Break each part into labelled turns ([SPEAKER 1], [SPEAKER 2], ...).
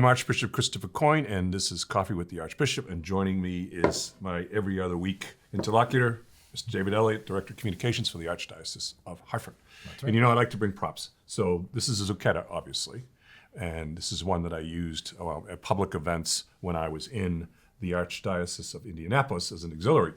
[SPEAKER 1] I'm Archbishop Christopher Coyne, and this is Coffee with the Archbishop, and joining me is my every other week interlocutor, Mr. David Elliott, Director of Communications for the Archdiocese of Hartford. That's right. And you know, I like to bring props. So this is a zucchetta, obviously, and this is one that I used at public events when I was in the Archdiocese of Indianapolis as an auxiliary,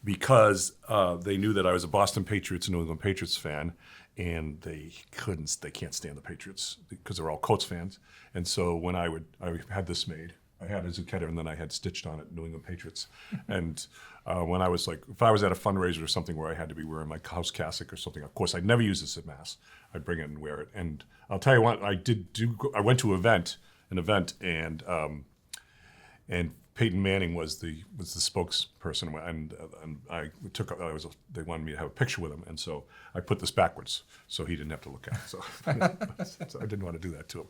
[SPEAKER 1] because they knew that I was a Boston Patriots and New England Patriots fan, and they can't stand the Patriots because they're all Colts fans. And so when I had this made, I had a zucchetta and then I had stitched on it New England Patriots. And when I was if I was at a fundraiser or something where I had to be wearing my house cassock or something, of course I'd never use this at Mass. I'd bring it and wear it. And I'll tell you what, I went to an event, and Peyton Manning was the spokesperson, and they wanted me to have a picture with him, and so I put this backwards so he didn't have to look at it. So I didn't want to do that to him.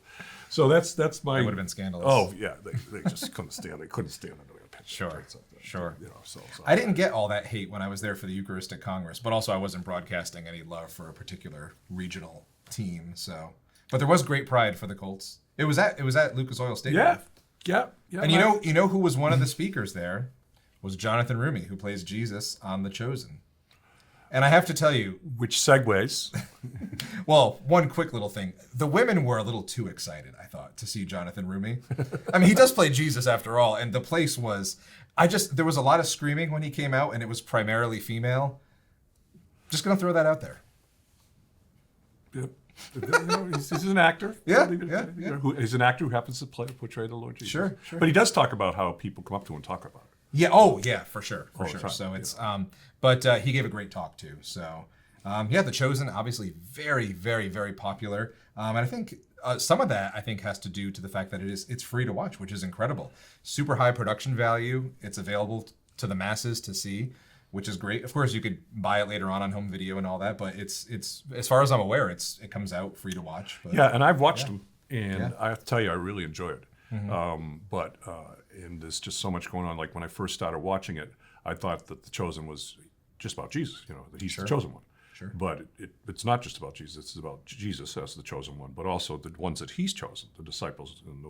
[SPEAKER 1] So that's my.
[SPEAKER 2] That would have been scandalous.
[SPEAKER 1] Oh yeah, they just couldn't stand. They couldn't stand it.
[SPEAKER 2] Sure. Sure.
[SPEAKER 1] You know, so
[SPEAKER 2] I didn't get all that hate when I was there for the Eucharistic Congress, but also I wasn't broadcasting any love for a particular regional team. So, but there was great pride for the Colts. It was at Lucas Oil Stadium.
[SPEAKER 1] Yeah.
[SPEAKER 2] And you know who was one of the speakers there was Jonathan Rumi, who plays Jesus on The Chosen. And I have to tell you,
[SPEAKER 1] which segues.
[SPEAKER 2] Well, one quick little thing. The women were a little too excited, I thought, to see Jonathan Rumi. I mean, he does play Jesus after all, and the place was, there was a lot of screaming when he came out, and it was primarily female. Just gonna throw that out there.
[SPEAKER 1] Yep. You know, he's an actor.
[SPEAKER 2] Yeah.
[SPEAKER 1] He's an actor who happens to portray the Lord Jesus.
[SPEAKER 2] Sure.
[SPEAKER 1] But he does talk about how people come up to him and talk about it.
[SPEAKER 2] Yeah. Oh, yeah. For sure.
[SPEAKER 1] Time,
[SPEAKER 2] So it's but he gave a great talk too. So The Chosen, obviously very, very, very popular. And I think some of that has to do to the fact that it's free to watch, which is incredible. Super high production value. It's available to the masses to see, which is great. Of course, you could buy it later on home video and all that, but it's as far as I'm aware, it comes out free to watch. But,
[SPEAKER 1] yeah, and I've watched them, and I have to tell you, I really enjoy it. Mm-hmm. And there's just so much going on. Like when I first started watching it, I thought that The Chosen was just about Jesus. You know, that he's the chosen one.
[SPEAKER 2] Sure.
[SPEAKER 1] But it's not just about Jesus. It's about Jesus as the chosen one, but also the ones that he's chosen, the disciples, and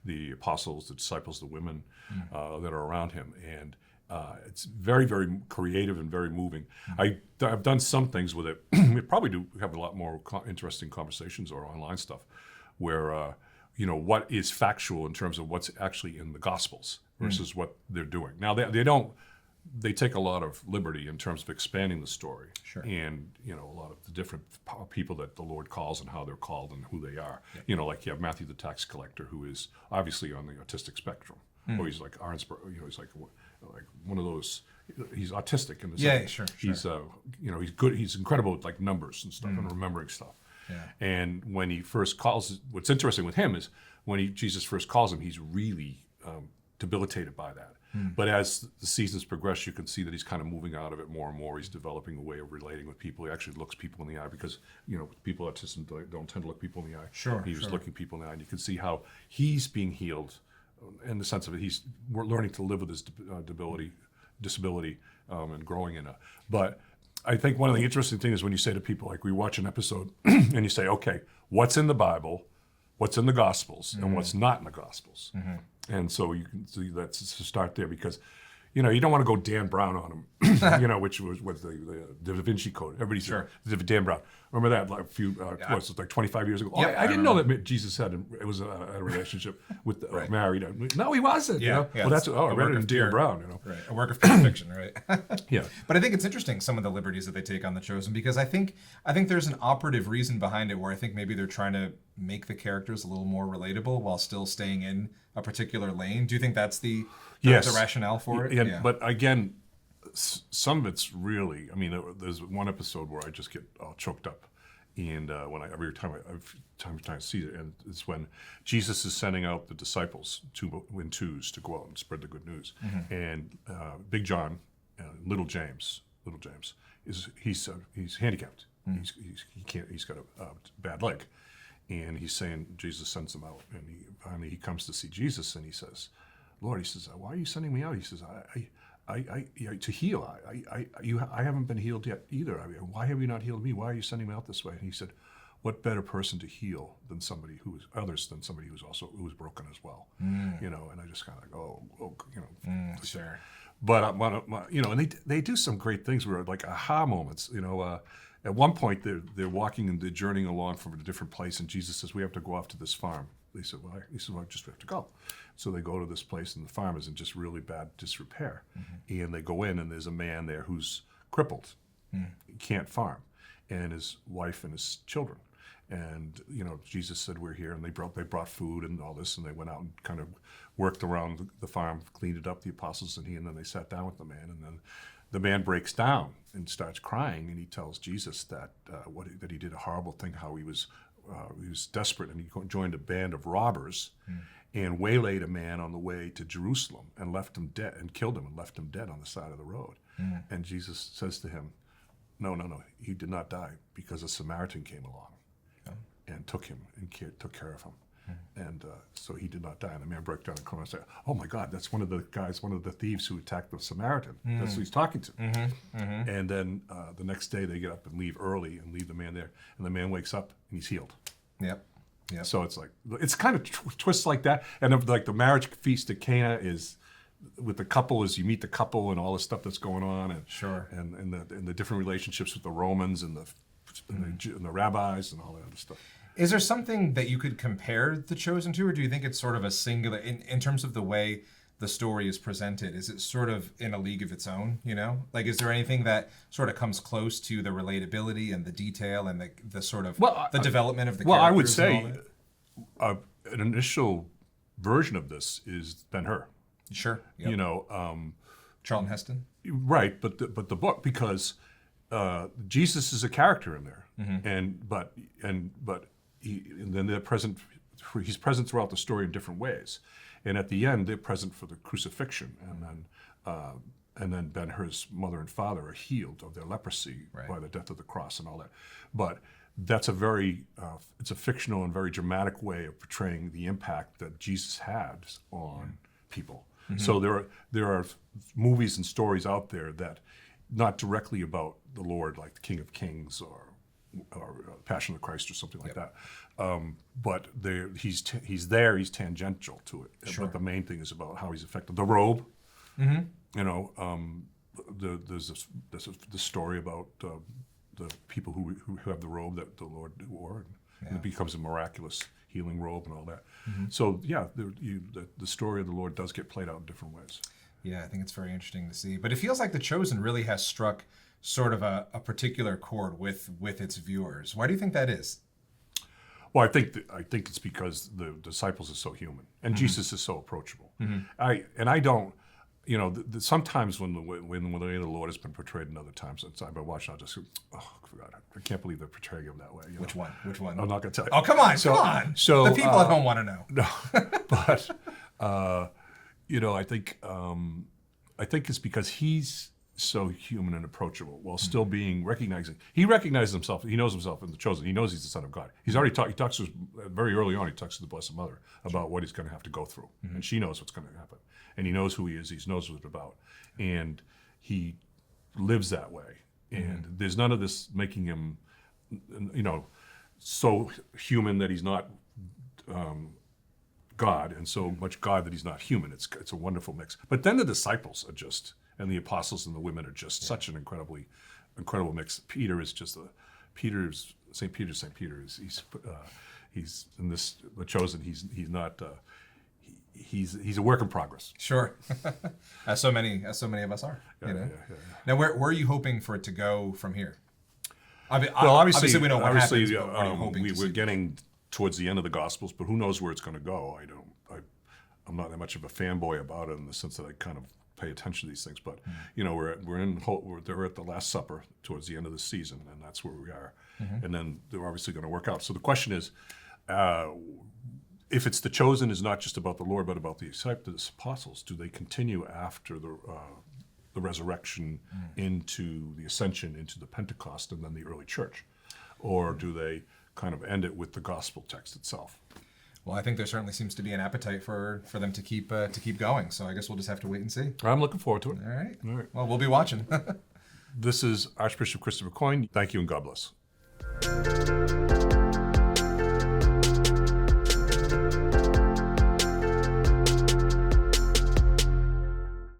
[SPEAKER 1] the apostles, the disciples, the women that are around him, and. It's very, very creative and very moving. I've done some things with it. We probably do have a lot more interesting conversations or online stuff where, what is factual in terms of what's actually in the Gospels versus what they're doing. Now, they take a lot of liberty in terms of expanding the story.
[SPEAKER 2] Sure. And,
[SPEAKER 1] a lot of the different people that the Lord calls and how they're called and who they are. Yeah. Like you have Matthew the tax collector, who is obviously on the autistic spectrum. Or he's like Arnsberg, he's like one of those. He's autistic in the sense.
[SPEAKER 2] Sure.
[SPEAKER 1] He's he's good. He's incredible with like numbers and stuff and remembering stuff.
[SPEAKER 2] Yeah.
[SPEAKER 1] And when he first calls, what's interesting with him is when Jesus first calls him, he's really debilitated by that. But as the seasons progress, you can see that he's kind of moving out of it more and more. He's developing a way of relating with people. He actually looks people in the eye because, people autistic don't tend to look people in the eye.
[SPEAKER 2] Sure.
[SPEAKER 1] He's looking people in the eye, and you can see how he's being healed in the sense of it. We're learning to live with his disability and growing in it. But I think one of the interesting things is when you say to people, like we watch an episode and you say, okay, what's in the Bible, what's in the Gospels, and what's not in the Gospels? And so you can see that's to start there because, you don't want to go Dan Brown on him, which was the Da Vinci Code. Everybody said Dan Brown. Remember that like a few, like 25 years ago?
[SPEAKER 2] Yep,
[SPEAKER 1] I didn't know that Jesus had a relationship with married. No, he wasn't.
[SPEAKER 2] Yeah.
[SPEAKER 1] Well, that's I read it in Dan Brown.
[SPEAKER 2] Right. A work of fiction, right?
[SPEAKER 1] Yeah.
[SPEAKER 2] But I think it's interesting some of the liberties that they take on The Chosen because I think there's an operative reason behind it where I think maybe they're trying to make the characters a little more relatable while still staying in a particular lane. Do you think that's the rationale for it?
[SPEAKER 1] Yeah. But again, some of it's really. I mean, there's one episode where I just get all choked up, and every time I see it, and it's when Jesus is sending out the disciples in twos to go out and spread the good news, and Big John, Little James he's handicapped. He's got a bad leg. And he's saying, Jesus sends him out. And finally he comes to see Jesus and he says, Lord, he says, why are you sending me out? He says, to heal. I haven't been healed yet either. I mean, why have you not healed me? Why are you sending me out this way? And he said, what better person to heal than somebody who is who's broken as well, you know? And I just kind of go, you know,
[SPEAKER 2] Sure.
[SPEAKER 1] But you know, and they do some great things where like aha moments, you know. At one point, they're walking and they're journeying along from a different place, and Jesus says, "We have to go off to this farm." They said, "Well," he said, "Well, just we have to go." So they go to this place, and the farm is in just really bad disrepair. And they go in, and there's a man there who's crippled, he can't farm, and his wife and his children. And you know, Jesus said, "We're here," and they brought food and all this, and they went out and kind of worked around the farm, cleaned it up, the apostles and then they sat down with the man, and then the man breaks down and starts crying, and he tells Jesus that that he did a horrible thing, how he was desperate, and he joined a band of robbers and waylaid a man on the way to Jerusalem and left him dead, and killed him and left him dead on the side of the road. And Jesus says to him, no, he did not die, because a Samaritan came along and took him and took care of him. And so he did not die. And the man broke down and cried and said, "Oh my God, that's one of the thieves who attacked the Samaritan." That's who he's talking to. And then the next day they get up and leave early and leave the man there. And the man wakes up and he's healed.
[SPEAKER 2] Yep.
[SPEAKER 1] So it's kind of twists like that. And like the marriage feast at Cana is with the couple, is you meet the couple and all the stuff that's going on, and
[SPEAKER 2] Sure.
[SPEAKER 1] and the different relationships with the Romans and the rabbis and all that other stuff.
[SPEAKER 2] Is there something that you could compare The Chosen to, or do you think it's sort of a singular, in terms of the way the story is presented, is it sort of in a league of its own, you know? Like, is there anything that sort of comes close to the relatability and the detail and the sort of, the development of the characters?
[SPEAKER 1] Well, I would
[SPEAKER 2] and all
[SPEAKER 1] say
[SPEAKER 2] that?
[SPEAKER 1] an initial version of this is Ben-Hur.
[SPEAKER 2] Sure. Yep.
[SPEAKER 1] You know,
[SPEAKER 2] Charlton Heston?
[SPEAKER 1] right, but the book, because Jesus is a character in there, and then they're present. He's present throughout the story in different ways, and at the end they're present for the crucifixion, and then Ben-Hur's mother and father are healed of their leprosy by the death of the cross and all that. But that's it's a fictional and very dramatic way of portraying the impact that Jesus had on people. So there are movies and stories out there that not directly about the Lord, like the King of Kings or Passion of the Christ or something like that. But he's tangential to it.
[SPEAKER 2] Sure.
[SPEAKER 1] But the main thing is about how he's affected. The robe, you know, there's the story about the people who have the robe that the Lord wore, and it becomes a miraculous healing robe and all that. So yeah, the story of the Lord does get played out in different ways.
[SPEAKER 2] Yeah, I think it's very interesting to see. But it feels like The Chosen really has struck sort of a particular chord with its viewers. Why do you think that is?
[SPEAKER 1] Well, I think it's because the disciples are so human, and Jesus is so approachable. I don't, you know, sometimes when the way the Lord has been portrayed in other times, I've been watching, I'll just go, oh, God, I can't believe they're portraying him that way. You know?
[SPEAKER 2] Which one?
[SPEAKER 1] I'm not going to tell you.
[SPEAKER 2] Oh, come on. So the people at home want to know.
[SPEAKER 1] No, but you know, I think it's because he's so human and approachable while still being he recognizes himself, he knows himself in The Chosen, he knows he's the Son of God. He's already he talks to very early on, he talks to the Blessed Mother about what he's going to have to go through, and she knows what's going to happen, and he knows who he is, he knows what it's about, and he lives that way, and there's none of this making him, you know, so human that he's not God, and so much God that he's not human. It's a wonderful mix. But then the disciples are just, and the apostles and the women are just such an incredible mix. Peter is just St. Peter. He's in this The Chosen. He's not. He's a work in progress.
[SPEAKER 2] Sure, as so many of us are. You know? Now, where are you hoping for it to go from here? Obviously we know what happens. But what are you hoping
[SPEAKER 1] we're getting towards the end of the Gospels, but who knows where it's going to go? I'm not that much of a fanboy about it in the sense that I kind of pay attention to these things. But you know, they're at the Last Supper towards the end of the season, and that's where we are. And then they're obviously going to work out. So the question is, if it's The Chosen is not just about the Lord, but about the apostles, do they continue after the resurrection into the ascension, into the Pentecost, and then the early church, or do they kind of end it with the gospel text itself?
[SPEAKER 2] Well, I think there certainly seems to be an appetite for them to keep going. So I guess we'll just have to wait and see.
[SPEAKER 1] I'm looking forward to it.
[SPEAKER 2] All right. Well, we'll be watching.
[SPEAKER 1] This is Archbishop Christopher Coyne. Thank you and God bless.